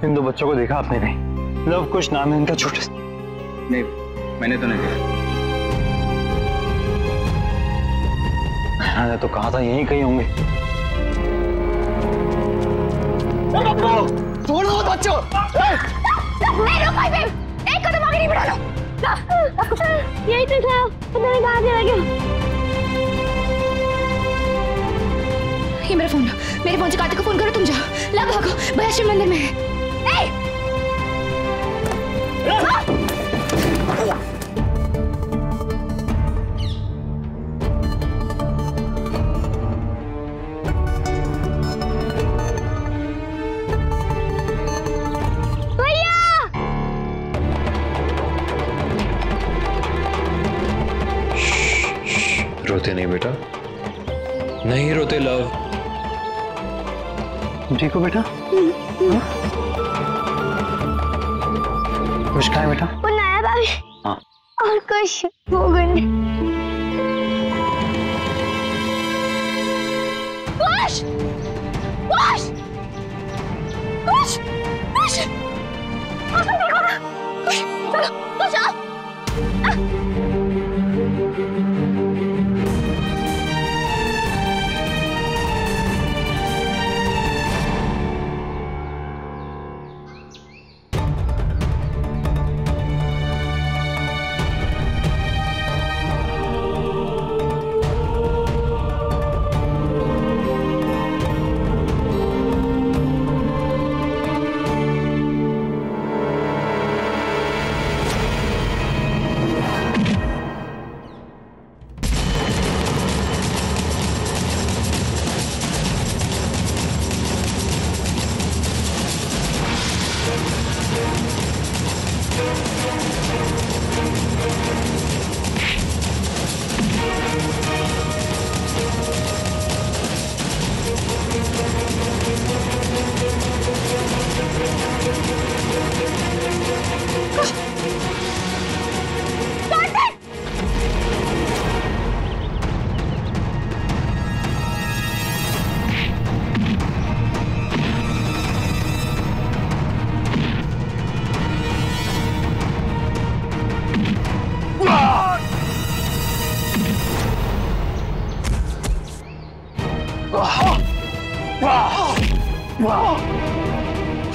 इन दो बच्चों को देखा आपने? नहीं। लव कुश नाम है इनका, छोटे से। नहीं, मैंने तो नहीं देखा। मैंने तो कहा था यहीं कहीं होंगे। छोड़ो बच्चों। नहीं रुको भाई, एक कदम आगे नहीं बढ़ा लो। यही तो था, पता नहीं कहाँ चला गया। ये मेरा फोन, मेरे फोन से कार्तिक को फोन करो। तुम जाओ, ला भागो, भैया शिव मंदिर में है। रोते नहीं बेटा, नहीं रोते लव। ठीक हो बेटा? कुछ कहा है बेटा? वो नया भाभी। हाँ। और कुछ वो गन्ने। कुछ, कुछ, कुछ, कुछ। आपने देखा ना? चलो, कुछ आओ।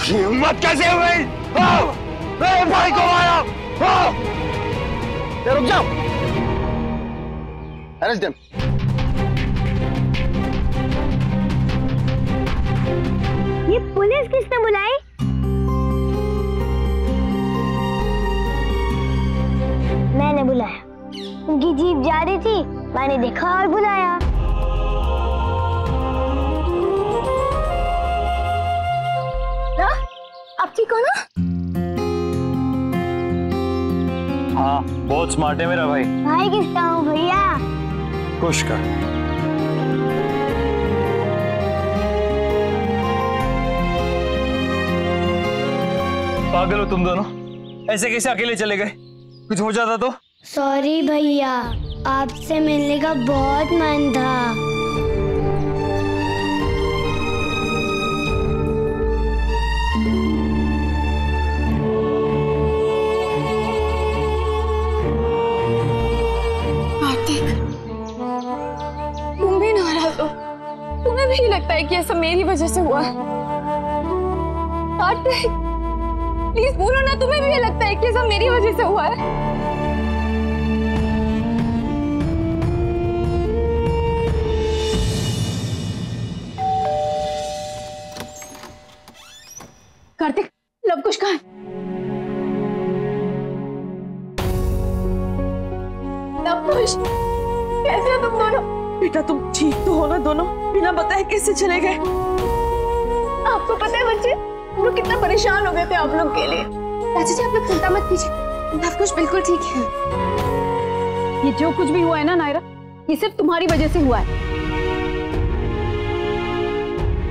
हिम्मत कैसे हुई? मेरे भाई को मारा! रुक जाओ। Arrest them. ये पुलिस किसने बुलाई? मैंने बुलाया। उनकी जीप जा रही थी, मैंने देखा और बुलाया। आप ठीक हो ना? हाँ, बहुत स्मार्ट है मेरा भाई। भाई किसका हूँ भैया? कुश का। पागल हो तुम दोनों? ऐसे कैसे अकेले चले गए? कुछ हो जाता तो? सॉरी भैया, आपसे मिलने का बहुत मन था। तुम भी नाराज हो? तुम्हें भी लगता है कि ये सब मेरी वजह से हुआ? कार्तिक, प्लीज बोलो ना, तुम्हें भी लगता है कि ये सब मेरी वजह से हुआ है? कार्तिक, लव कुश कहाँ है? लव कुश, कैसे हो तुम दोनों? बेटा तुम ठीक तो हो ना दोनों? बिना बताए कैसे चले गए? आपको पता है बच्चे, हम लोग कितना परेशान हो गए थे आप लोग के लिए। चाचा जी आप लोग चिंता मत कीजिए, लव कुश बिल्कुल ठीक है। ये जो कुछ भी हुआ है ना नायरा, ये सिर्फ तुम्हारी वजह से हुआ है।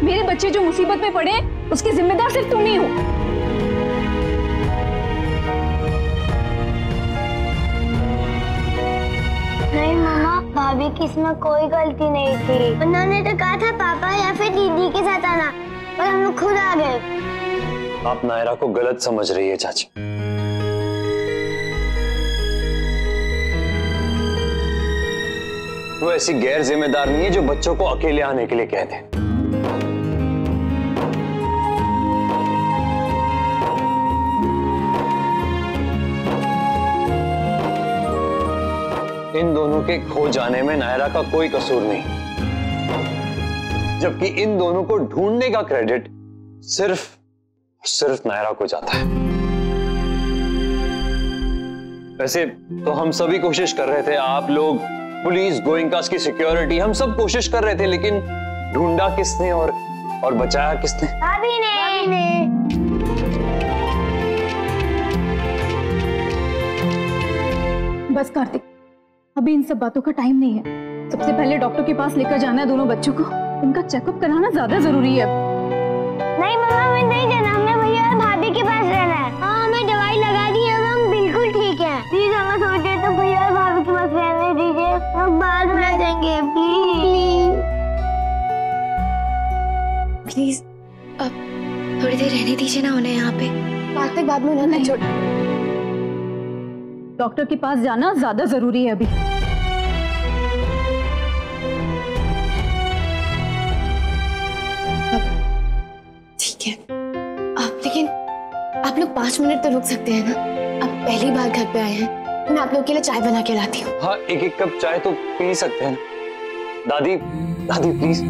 मेरे बच्चे जो मुसीबत में पड़े, उसकी जिम्मेदार सिर्फ तुम ही हो। नहीं मामा, भाभी की इसमें कोई गलती नहीं थी। उन्होंने तो कहा था पापा या फिर दीदी के साथ आना, पर हम लोग खुद आ गए। आप नायरा को गलत समझ रही है चाची। वो ऐसी गैर जिम्मेदार नहीं है जो बच्चों को अकेले आने के लिए कहते हैं। इन दोनों के खो जाने में नायरा का कोई कसूर नहीं, जबकि इन दोनों को ढूंढने का क्रेडिट सिर्फ नायरा को जाता है। वैसे तो हम सभी कोशिश कर रहे थे, आप लोग, पुलिस, गोइंकास की सिक्योरिटी, हम सब कोशिश कर रहे थे, लेकिन ढूंढा किसने और बचाया किसने? भाभी ने। बस कार्तिक, अभी इन सब बातों का टाइम नहीं है। सबसे पहले डॉक्टर के पास लेकर जाना है दोनों बच्चों को। उनका चेकअप कराना ज्यादा जरूरी है। नहीं मम्मा, हमें नहीं जाना, हमें भैया और भाभी के पास रहना है। हाँ, हमें दवाई लगा दी है, हम बिल्कुल ठीक है। प्लीज हमें थोड़ी देर तो भैया और भाभी के पास रहने दीजिए, हम बाद में आ जाएंगे। प्लीज अब थोड़ी देर रहने दीजिए ना उन्हें यहाँ पे। कार्तिक बाद में उन्हें छोड़। डॉक्टर के पास जाना ज्यादा जरूरी है अभी। ठीक है, लेकिन आप लोग 5 मिनट तो रुक सकते हैं ना? आप पहली बार घर पे आए हैं, मैं आप लोग के लिए चाय बना के लाती हूँ। हाँ, एक कप चाय तो पी सकते हैं। दादी प्लीज।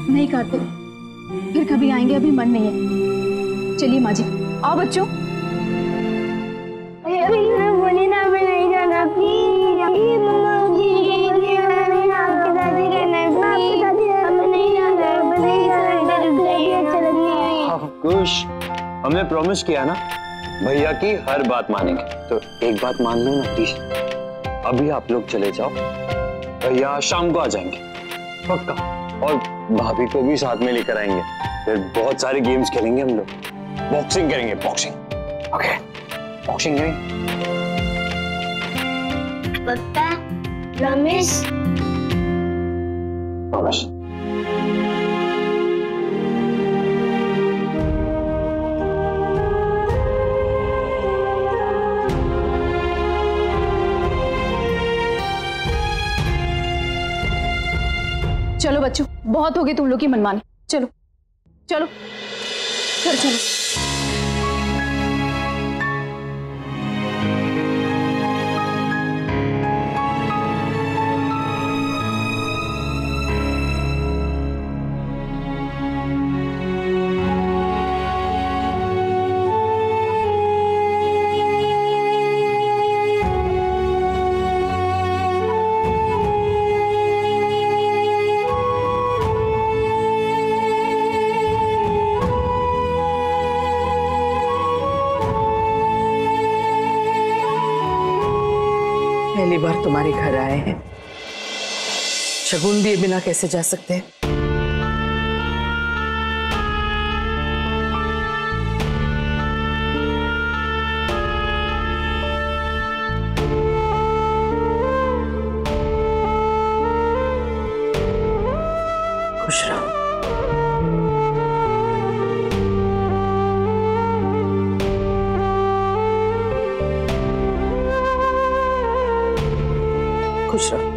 नहीं कार्तिक, फिर कभी आएंगे, अभी मन नहीं है। चलिए माँ जी, आओ बच्चों। बोली ना, हमें नहीं जाना, प्लीज मम्मा, आपके दादी रहना है, हमें नहीं जाना, खुश, हमने प्रॉमिस किया ना, भैया की हर बात मानेंगे। तो एक बात मान लो ना प्लीज, अभी आप लोग चले जाओ, भैया शाम को आ जाएंगे पक्का, और भाभी को भी साथ में लेकर आएंगे। फिर बहुत सारे गेम्स खेलेंगे हम लोग, बॉक्सिंग करेंगे, बॉक्सिंग। ओके, बॉक्सिंग करेंगे। पक्का? प्रॉमिस? प्रॉमिस। चलो बच्चों, बहुत हो गई तुम लोग की मनमानी। चलो चलो चलो चलो। पहली बार तुम्हारे घर आए हैं, शगुन दिए बिना कैसे जा सकते हैं? खुश रहो। खुश रहो।